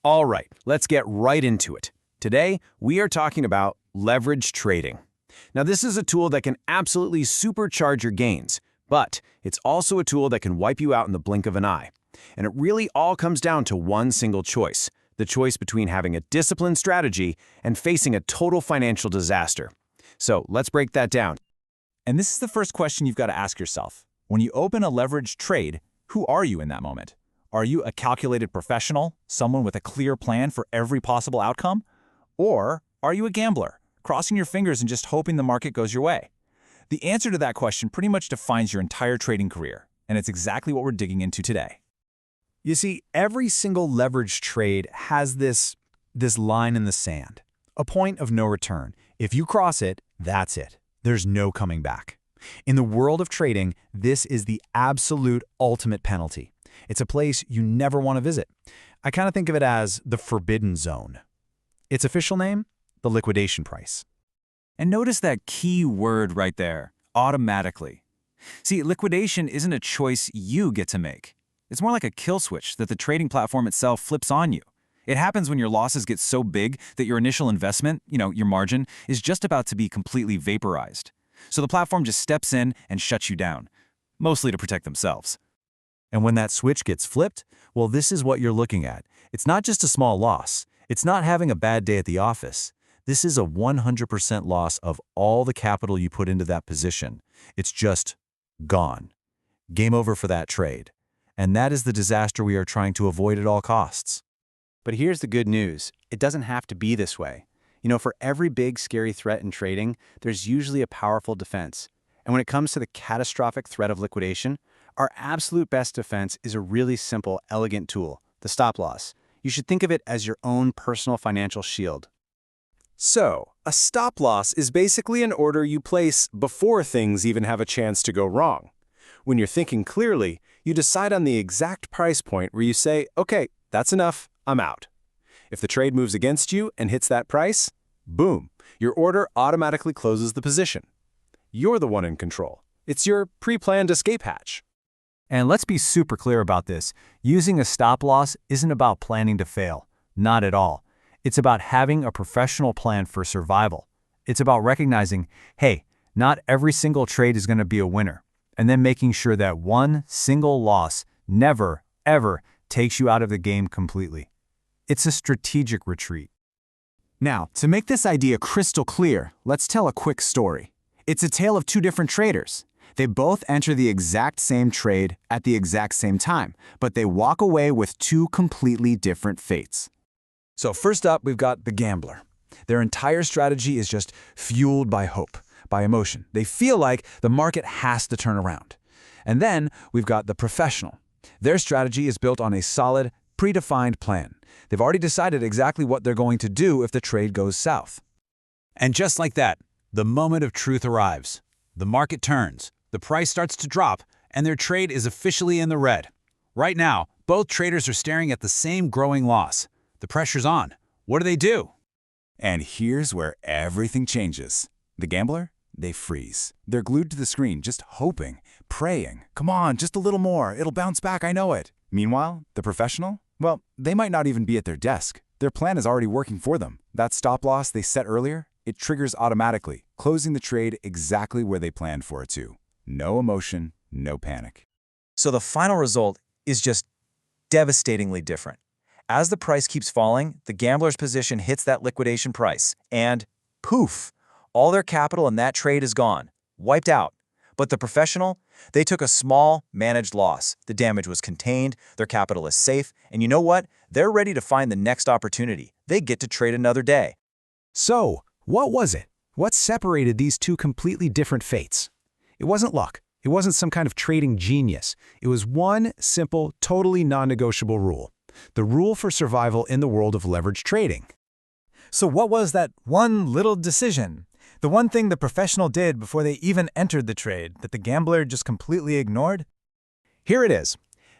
All right, let's get right into it. Today, we are talking about leverage trading. Now, this is a tool that can absolutely supercharge your gains, but it's also a tool that can wipe you out in the blink of an eye. And it really all comes down to one single choice, the choice between having a disciplined strategy and facing a total financial disaster. So let's break that down. And this is the first question you've got to ask yourself. When you open a leveraged trade, who are you in that moment? Are you a calculated professional, someone with a clear plan for every possible outcome? Or are you a gambler, crossing your fingers and just hoping the market goes your way? The answer to that question pretty much defines your entire trading career, and it's exactly what we're digging into today. You see, every single leveraged trade has this line in the sand, a point of no return. If you cross it, that's it. There's no coming back. In the world of trading, this is the absolute ultimate penalty. It's a place you never want to visit. I kind of think of it as the forbidden zone. Its official name? The liquidation price. And notice that key word right there, automatically. See, liquidation isn't a choice you get to make. It's more like a kill switch that the trading platform itself flips on you. It happens when your losses get so big that your initial investment, your margin, is just about to be completely vaporized. So the platform just steps in and shuts you down, mostly to protect themselves. And when that switch gets flipped, well, this is what you're looking at. It's not just a small loss. It's not having a bad day at the office. This is a 100% loss of all the capital you put into that position. It's just gone. Game over for that trade. And that is the disaster we are trying to avoid at all costs. But here's the good news. It doesn't have to be this way. For every big, scary threat in trading, there's usually a powerful defense. And when it comes to the catastrophic threat of liquidation, our absolute best defense is a really simple, elegant tool, the stop loss. You should think of it as your own personal financial shield. So, a stop loss is basically an order you place before things even have a chance to go wrong. When you're thinking clearly, you decide on the exact price point where you say, okay, that's enough, I'm out. If the trade moves against you and hits that price, boom, your order automatically closes the position. You're the one in control. It's your pre-planned escape hatch. And let's be super clear about this. Using a stop loss isn't about planning to fail. Not at all. It's about having a professional plan for survival. It's about recognizing, hey, not every single trade is going to be a winner, and then making sure that one single loss never, ever takes you out of the game completely. It's a strategic retreat. Now, to make this idea crystal clear, let's tell a quick story. It's a tale of two different traders. They both enter the exact same trade at the exact same time, but they walk away with two completely different fates. So first up, we've got the gambler. Their entire strategy is just fueled by hope, by emotion. They feel like the market has to turn around. And then we've got the professional. Their strategy is built on a solid, predefined plan. They've already decided exactly what they're going to do if the trade goes south. And just like that, the moment of truth arrives. The market turns, the price starts to drop, and their trade is officially in the red. Right now, both traders are staring at the same growing loss. The pressure's on. What do? And here's where everything changes. The gambler? They freeze. They're glued to the screen, just hoping, praying. Come on, just a little more. It'll bounce back, I know it. Meanwhile, the professional? Well, they might not even be at their desk. Their plan is already working for them. That stop loss they set earlier, it triggers automatically, closing the trade exactly where they planned for it to. No emotion, no panic. So the final result is just devastatingly different. As the price keeps falling, the gambler's position hits that liquidation price, and poof, all their capital in that trade is gone, wiped out. But the professional, they took a small, managed loss. The damage was contained, their capital is safe, and you know what? They're ready to find the next opportunity. They get to trade another day. So, what was it? What separated these two completely different fates? It wasn't luck. It wasn't some kind of trading genius. It was one simple, totally non-negotiable rule. The rule for survival in the world of leveraged trading. So what was that one little decision? The one thing the professional did before they even entered the trade that the gambler just completely ignored? Here it is.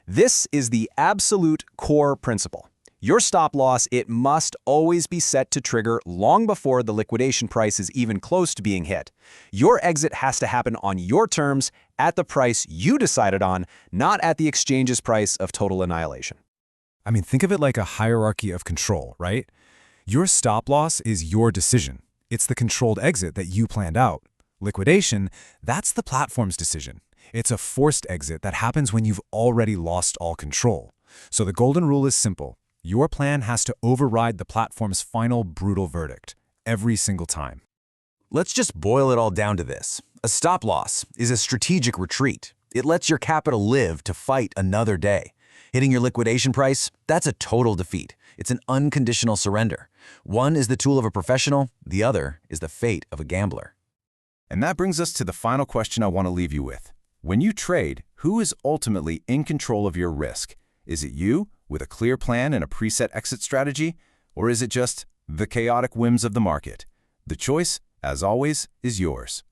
This is the absolute core principle. Your stop loss, it must always be set to trigger long before the liquidation price is even close to being hit. Your exit has to happen on your terms at the price you decided on, not at the exchange's price of total annihilation. I mean, think of it like a hierarchy of control, right? Your stop loss is your decision. It's the controlled exit that you planned out. Liquidation, that's the platform's decision. It's a forced exit that happens when you've already lost all control. So the golden rule is simple. Your plan has to override the platform's final brutal verdict every single time. Let's just boil it all down to this. A stop loss is a strategic retreat. It lets your capital live to fight another day. Hitting your liquidation price, that's a total defeat. It's an unconditional surrender. One is the tool of a professional, the other is the fate of a gambler. And that brings us to the final question I want to leave you with. When you trade, who is ultimately in control of your risk? Is it you, with a clear plan and a preset exit strategy? Or is it just the chaotic whims of the market? The choice, as always, is yours.